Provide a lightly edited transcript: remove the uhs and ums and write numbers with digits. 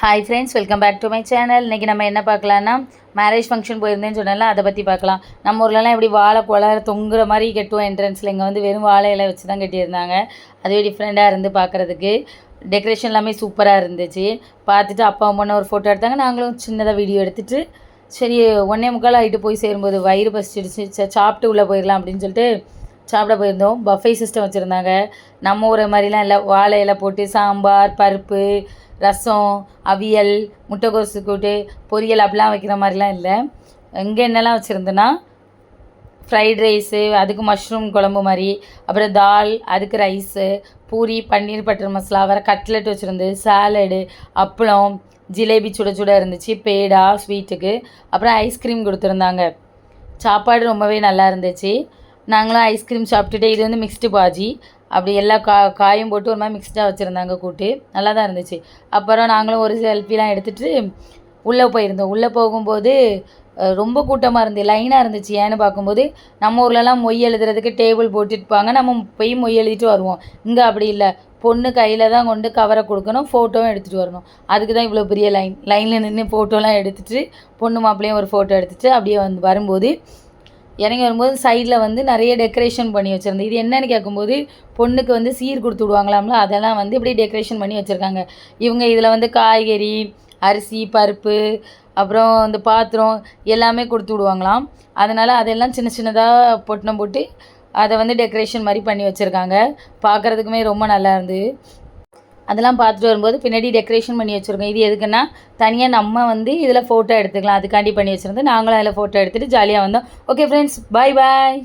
Hi friends, welcome back to my channel. இன்றைக்கி நம்ம என்ன பார்க்கலான்னா, மேரேஜ் ஃபங்க்ஷன் போயிருந்தேன்னு சொன்னால அதை பற்றி பார்க்கலாம். நம்ம ஊர்லலாம் எப்படி வாழை குலை தொங்குற மாதிரி கட்டுவோம் என்ட்ரன்ஸில். இங்கே வந்து வெறும் வாழை இலை வச்சு தான் கட்டியிருந்தாங்க. அதுவே டிஃப்ரெண்ட்டாக இருந்து பார்க்குறதுக்கு. டெக்கரேஷன் எல்லாமே சூப்பராக இருந்துச்சு. பார்த்துட்டு அப்பா அம்மா ஒரு ஃபோட்டோ எடுத்தாங்க. நாங்களும் சின்னதாக வீடியோ எடுத்துகிட்டு சரி 1:45 ஆகிட்டு போய் சேரும்போது வயிறு பசிச்சிடுச்சு, சாப்பிட்டு உள்ளே போயிடலாம் அப்படின்னு சொல்லிட்டு சாப்பிட போயிருந்தோம். பஃபே சிஸ்டம் வச்சுருந்தாங்க. நம்ம ஊரை மாதிரிலாம் இல்லை, வாழை இலை போட்டு சாம்பார், பருப்பு, ரசம், அவியல், முட்டைக்கோசு கூட்டு, பொரியல் அப்படிலாம் வைக்கிற மாதிரிலாம் இல்லை. இங்கே என்னெல்லாம் வச்சுருந்தோன்னா, ஃப்ரைட் ரைஸு, அதுக்கு மஷ்ரூம் குழம்பு மாதிரி, அப்புறம் தால், அதுக்கு ரைஸு, பூரி, பன்னீர் பட்டர் மசாலா, வேறு கட்லெட் வச்சுருந்து, சாலடு, அப்பளம், ஜிலேபி சுட சுட இருந்துச்சு, பேடா ஸ்வீட்டுக்கு, அப்புறம் ஐஸ்கிரீம் கொடுத்துருந்தாங்க. சாப்பாடு ரொம்பவே நல்லா இருந்துச்சு. நாங்களும் ஐஸ்கிரீம் சாப்பிட்டுட்டு, இது வந்து மிக்ஸ்டு பாஜி, அப்படி எல்லா காயும் போட்டு ஒரு மாதிரி மிக்ஸ்டாக வச்சுருந்தாங்க கூட்டு. நல்லா தான் இருந்துச்சு. அப்புறம் நாங்களும் ஒரு செல்ஃபிலாம் எடுத்துகிட்டு உள்ளே போயிருந்தோம். உள்ளே போகும்போது ரொம்ப கூட்டமாக லைனாக இருந்துச்சு. ஏன்னு பார்க்கும்போது நம்ம ஊர்லலாம் மொய் எழுதுறதுக்கு டேபிள் போட்டுருப்பாங்க, நம்ம போய் மொய் எழுதிட்டு வருவோம். இங்கே அப்படி இல்லை, பொண்ணு கையில் தான் கொண்டு கவரை கொடுக்கணும், ஃபோட்டோவும் எடுத்துகிட்டு வரணும். அதுக்கு தான் இவ்வளோ பெரிய லைனில் நின்று ஃபோட்டோலாம் எடுத்துகிட்டு பொண்ணு மாப்பிள்ளையும் ஒரு ஃபோட்டோ எடுத்துகிட்டு அப்படியே வரும்போது இறங்கி வரும்போது சைடில் வந்து நிறைய டெக்கரேஷன் பண்ணி வச்சுருந்தேன். இது என்னென்னு கேட்கும்போது பொண்ணுக்கு வந்து சீர் கொடுத்து விடுவாங்களாம்ல, அதெல்லாம் வந்து இப்படி டெக்கரேஷன் பண்ணி வச்சுருக்காங்க. இவங்க இதில் வந்து காய்கறி, அரிசி, பருப்பு, அப்புறம் இந்த பாத்திரம் எல்லாமே கொடுத்து விடுவாங்களாம். அதனால் அதெல்லாம் சின்ன சின்னதாக பொட்டணம் போட்டு அதை வந்து டெக்கரேஷன் மாதிரி பண்ணி வச்சுருக்காங்க. பார்க்குறதுக்குமே ரொம்ப நல்லா இருந்தது. அதெல்லாம் பார்த்துட்டு வரும்போது பின்னாடி டெக்கரேஷன் பண்ணி வச்சுருக்கோம். இது எதுக்குன்னா, தனியாக நம்ம வந்து இதில் ஃபோட்டோ எடுத்துக்கலாம், அதுக்காண்டி பண்ணி வச்சுருந்து நாங்களும் அதில் ஃபோட்டோ எடுத்துகிட்டு ஜாலியாக வந்தோம். ஓகே ஃப்ரெண்ட்ஸ், பாய் பாய்.